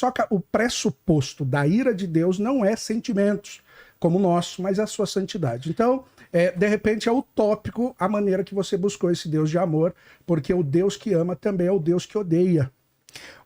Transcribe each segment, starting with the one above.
Só que o pressuposto da ira de Deus não é sentimentos como o nosso, mas a sua santidade. Então, de repente é utópico a maneira que você buscou esse Deus de amor, porque o Deus que ama também é o Deus que odeia.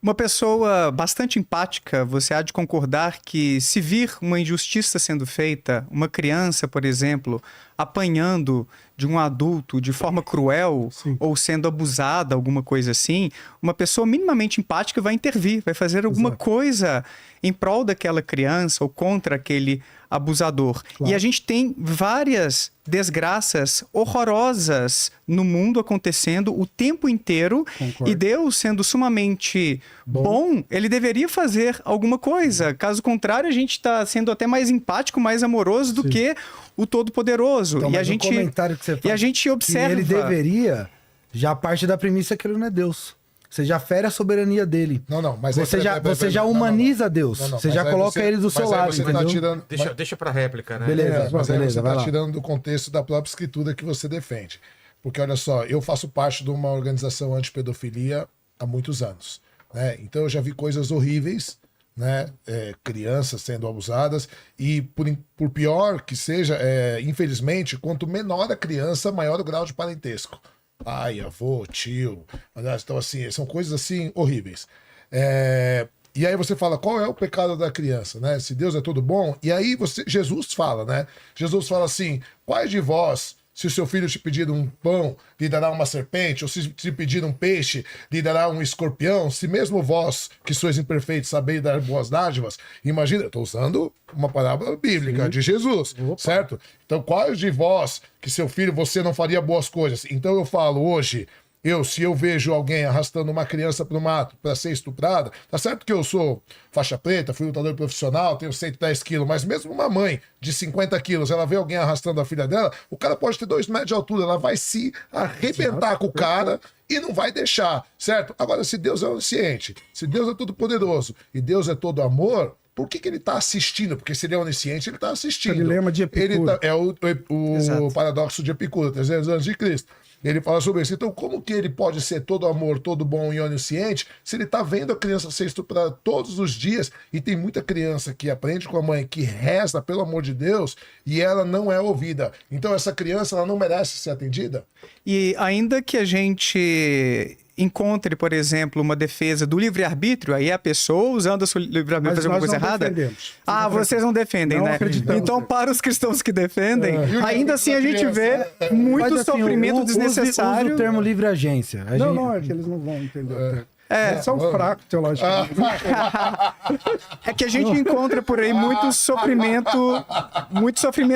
Uma pessoa bastante empática, você há de concordar que se vir uma injustiça sendo feita, uma criança, por exemplo, apanhando de um adulto de forma cruel, sim, ou sendo abusada, alguma coisa assim, uma pessoa minimamente empática vai intervir, vai fazer alguma Exato. coisa em prol daquela criança ou contra aquele abusador. Claro. E a gente tem várias desgraças horrorosas no mundo acontecendo o tempo inteiro. Concordo. E Deus, sendo sumamente bom, ele deveria fazer alguma coisa. Caso contrário, a gente está sendo até mais empático, mais amoroso do, sim, que o Todo-Poderoso. Então, e a gente, comentário que você faz, e a gente observa... que ele deveria, já parte da premissa que ele não é Deus. Você já fere a soberania dele. Não, mas... Você já humaniza Deus. Você já coloca ele do seu lado, entendeu? Tá tirando, deixa pra réplica, né? Beleza, mas beleza, você vai tá lá. tirando do contexto da própria escritura que você defende. Porque, olha só, eu faço parte de uma organização antipedofilia há muitos anos, né? Então eu já vi coisas horríveis, né? Crianças sendo abusadas, e por pior que seja, infelizmente, quanto menor a criança, maior o grau de parentesco. Pai, avô, tio. Então, assim, são coisas assim horríveis. E aí você fala, qual é o pecado da criança, né? Se Deus é todo bom. E aí Jesus fala, né? Jesus fala assim, quais de vós, se o seu filho te pedir um pão, lhe dará uma serpente, ou se te pedir um peixe, lhe dará um escorpião? Se mesmo vós, que sois imperfeitos, sabeis dar boas dádivas, imagina, eu estou usando uma parábola bíblica, sim, de Jesus, opa, certo? Então, quais de vós, que seu filho, você não faria boas coisas? Então eu falo hoje, se eu vejo alguém arrastando uma criança para o mato para ser estuprada, tá certo que eu sou faixa preta, fui lutador profissional, tenho 110 quilos, mas mesmo uma mãe de 50 quilos, ela vê alguém arrastando a filha dela, o cara pode ter 2 metros de altura, ela vai se arrebentar com o cara e não vai deixar, certo? Agora, se Deus é onisciente, se Deus é todo poderoso e Deus é todo amor, por que ele está assistindo? Porque se ele é onisciente, ele está assistindo. O dilema de Epicuro. É o paradoxo de Epicuro, 300 anos de Cristo. Ele fala sobre isso. Então, como que ele pode ser todo amor, todo bom e onisciente, se ele está vendo a criança ser estuprada todos os dias? E tem muita criança que aprende com a mãe, que reza, pelo amor de Deus, e ela não é ouvida. Então, essa criança, ela não merece ser atendida? E ainda que a gente encontre, por exemplo, uma defesa do livre-arbítrio, aí a pessoa usando o seu livre-arbítrio para fazer alguma coisa errada. Defendemos. Vocês não defendem, não né? Então, para os cristãos que defendem, ainda assim a gente vê muito sofrimento desnecessário. Usa o termo livre-agência. Não, é que eles não vão entender. São fracos teologicamente. É que a gente encontra por aí muito sofrimento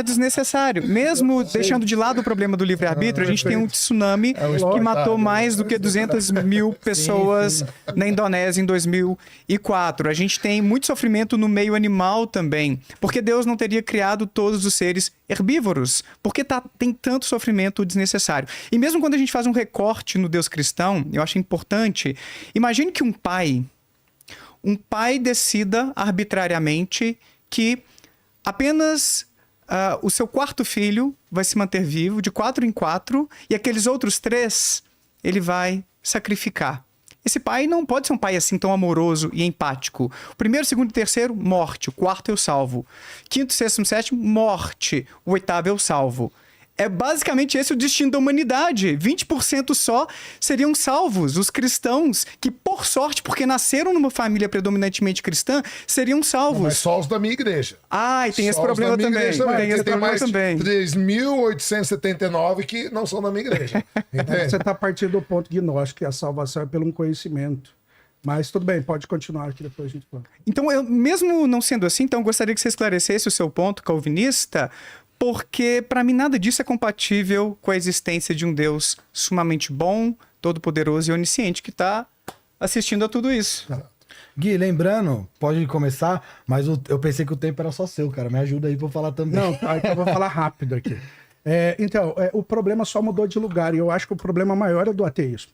desnecessário. Mesmo deixando de lado o problema do livre-arbítrio, a gente tem um tsunami que matou mais do que 200 mil pessoas na Indonésia em 2004. A gente tem muito sofrimento no meio animal também, porque Deus não teria criado todos os seres herbívoros, porque tem tanto sofrimento desnecessário. E mesmo quando a gente faz um recorte no Deus cristão, eu acho importante, imagine que um pai decida arbitrariamente que apenas o seu quarto filho vai se manter vivo, de 4 em 4, e aqueles outros 3 ele vai sacrificar. Esse pai não pode ser um pai assim tão amoroso e empático. O primeiro, segundo e terceiro, morte. O quarto eu salvo. Quinto, sexto e sétimo, morte. O oitavo eu salvo. É basicamente esse o destino da humanidade. 20% só seriam salvos. Os cristãos, que por sorte, porque nasceram numa família predominantemente cristã, seriam salvos. Mas só os da minha igreja. E tem esse problema também. Tem esse problema também. 3.879 que não são da minha igreja. Você está partindo do ponto gnóstico, que a salvação é pelo conhecimento. Mas tudo bem, pode continuar que depois a gente fala. Então, mesmo não sendo assim, então eu gostaria que você esclarecesse o seu ponto calvinista, porque para mim nada disso é compatível com a existência de um Deus sumamente bom, todo-poderoso e onisciente que está assistindo a tudo isso. Gui, lembrando, pode começar, mas eu pensei que o tempo era só seu, cara. Me ajuda aí pra eu falar também. Não, então eu vou falar rápido aqui. O problema só mudou de lugar, e eu acho que o problema maior é do ateísmo.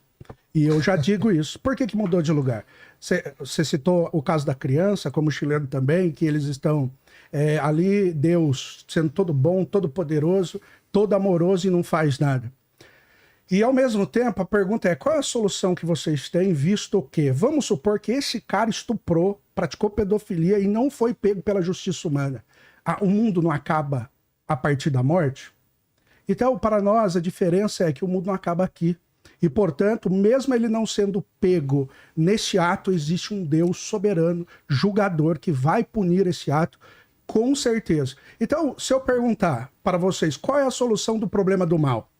E eu já digo isso. Por que mudou de lugar? Você citou o caso da criança, como o chileno também, que eles estão ali, Deus sendo todo bom, todo poderoso, todo amoroso e não faz nada. E ao mesmo tempo, a pergunta é: qual é a solução que vocês têm, visto que, vamos supor que esse cara estuprou, praticou pedofilia e não foi pego pela justiça humana. O mundo não acaba a partir da morte? Então, para nós, a diferença é que o mundo não acaba aqui. E, portanto, mesmo ele não sendo pego nesse ato, existe um Deus soberano, julgador, que vai punir esse ato, com certeza. Então, se eu perguntar para vocês qual é a solução do problema do mal,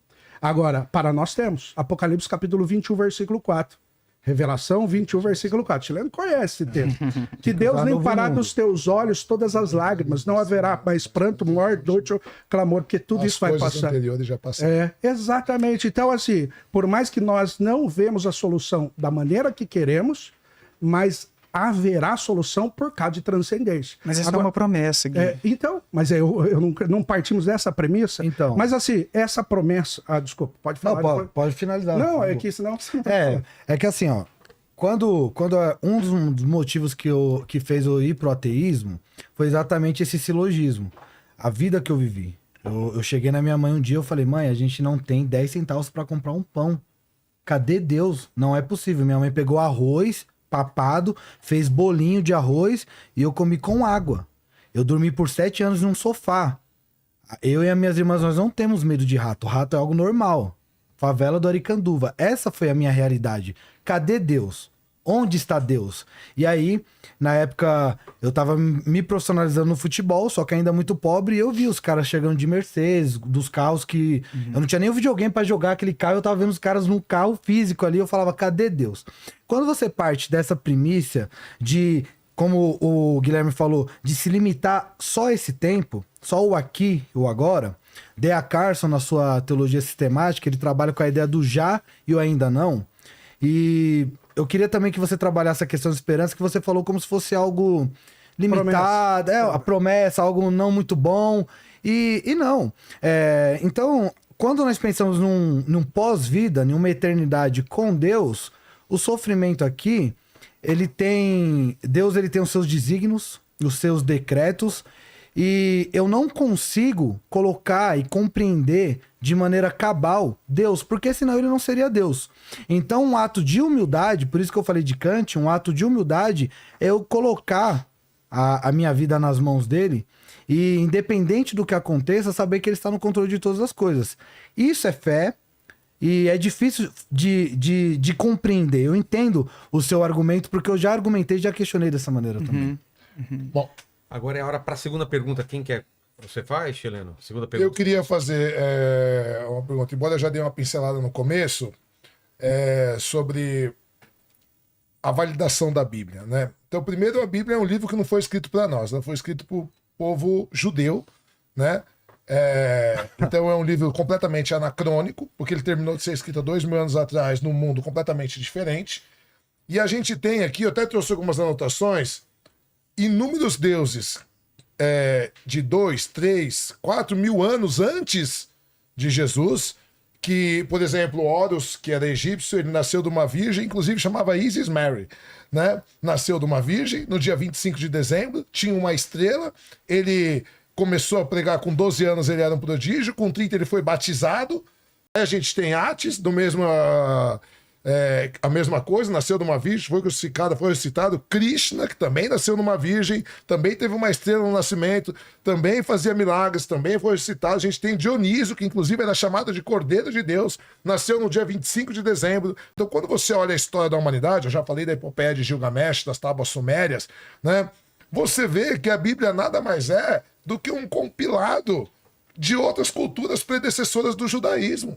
agora, para nós temos Apocalipse capítulo 21, versículo 4. Revelação 21, versículo 4. Chileno conhece esse texto. Que Deus limpará dos teus olhos todas as lágrimas, não haverá mais pranto, morte, dor, clamor, porque tudo isso vai passar. Anteriores já passaram. Exatamente. Então, assim, por mais que nós não vemos a solução da maneira que queremos, mas haverá solução por causa de transcendência. Mas essa é uma promessa, Gui. Então, mas eu não partimos dessa premissa. Então. Mas assim, essa promessa... desculpa, pode falar. Não, pode finalizar. Não, é que senão você não É que assim, ó, quando um dos motivos que fez eu ir pro ateísmo foi exatamente esse silogismo. A vida que eu vivi. Eu cheguei na minha mãe um dia, eu falei: mãe, a gente não tem 10 centavos para comprar um pão. Cadê Deus? Não é possível. Minha mãe pegou arroz papado, fez bolinho de arroz e eu comi com água. Eu dormi por 7 anos num sofá. Eu e as minhas irmãs, nós não temos medo de rato. Rato é algo normal. Favela do Aricanduva. Essa foi a minha realidade. Cadê Deus? Onde está Deus? E aí, na época, eu tava me profissionalizando no futebol, só que ainda muito pobre, e eu vi os caras chegando de Mercedes, dos carros que... Eu não tinha nem o videogame pra jogar aquele carro, eu tava vendo os caras no carro físico ali, eu falava: cadê Deus? Quando você parte dessa primícia de, como o Guilherme falou, de se limitar só esse tempo, só o aqui, o agora, D.A. Carson, na sua teologia sistemática, ele trabalha com a ideia do já e o ainda não. E eu queria também que você trabalhasse a questão de esperança, que você falou como se fosse algo limitado, a promessa, algo não muito bom. E não. Então, quando nós pensamos num pós-vida, numa eternidade com Deus, o sofrimento aqui, Deus ele tem os seus desígnios, os seus decretos, e eu não consigo colocar e compreender de maneira cabal Deus, porque senão ele não seria Deus. Então, um ato de humildade, por isso que eu falei de Kant, um ato de humildade é eu colocar a minha vida nas mãos dele e, independente do que aconteça, saber que ele está no controle de todas as coisas. Isso é fé e é difícil de compreender. Eu entendo o seu argumento, porque eu já argumentei, já questionei dessa maneira também. Bom, agora é a hora para a segunda pergunta. Quem quer? Você faz, Chileno? Segunda pergunta. eu queria fazer uma pergunta, embora eu já dei uma pincelada no começo, sobre a validação da Bíblia, né? Então, primeiro, a Bíblia é um livro que não foi escrito para nós, ela foi escrito para o povo judeu, né? Então é um livro completamente anacrônico, porque ele terminou de ser escrito há 2000 anos atrás num mundo completamente diferente. E a gente tem aqui, eu até trouxe algumas anotações, inúmeros deuses de 2, 3, 4 mil anos antes de Jesus, que, por exemplo, Horus, que era egípcio, ele nasceu de uma virgem, inclusive chamava Isis Mary, né? Nasceu de uma virgem no dia 25 de dezembro, tinha uma estrela, ele começou a pregar com 12 anos, ele era um prodígio, com 30 ele foi batizado. A gente tem Atis, a mesma coisa, nasceu de uma virgem, foi crucificado, foi ressuscitado. Krishna, que também nasceu numa virgem, também teve uma estrela no nascimento, também fazia milagres, também foi ressuscitado. A gente tem Dionísio, que inclusive era chamado de Cordeiro de Deus, nasceu no dia 25 de dezembro. Então, quando você olha a história da humanidade, eu já falei da epopeia de Gilgamesh, das tábuas sumérias, né? Você vê que a Bíblia nada mais é do que um compilado de outras culturas predecessoras do judaísmo,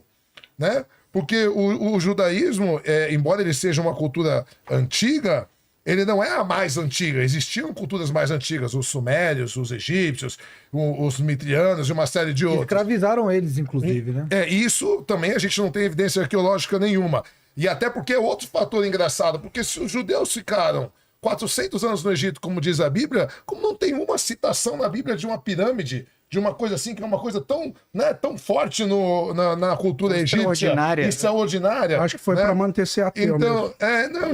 né? Porque o judaísmo, embora ele seja uma cultura antiga, ele não é a mais antiga. Existiam culturas mais antigas, os sumérios, os egípcios, os mitrianos e uma série de outros. Escravizaram eles, inclusive, né? Isso também a gente não tem evidência arqueológica nenhuma. E até porque é outro fator engraçado, porque se os judeus ficaram 400 anos no Egito, como diz a Bíblia, como não tem uma citação na Bíblia de uma pirâmide, de uma coisa assim, que é uma coisa tão, né, tão forte na cultura egípcia, extraordinária. Acho que foi, né, para manter-se ateu. Então,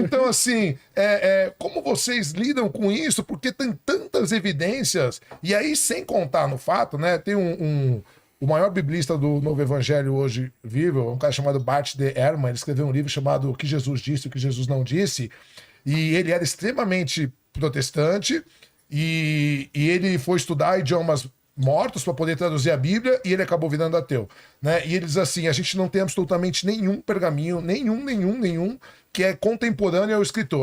então assim, como vocês lidam com isso? Porque tem tantas evidências, e aí sem contar no fato, né, tem O maior biblista do Novo Evangelho hoje vivo é um cara chamado Bart de Ehrman. Ele escreveu um livro chamado O que Jesus Disse e o que Jesus Não Disse. E ele era extremamente protestante e ele foi estudar idiomas mortos para poder traduzir a Bíblia e ele acabou virando ateu, né? E ele diz assim, a gente não tem absolutamente nenhum pergaminho, nenhum, que é contemporâneo ao escritor.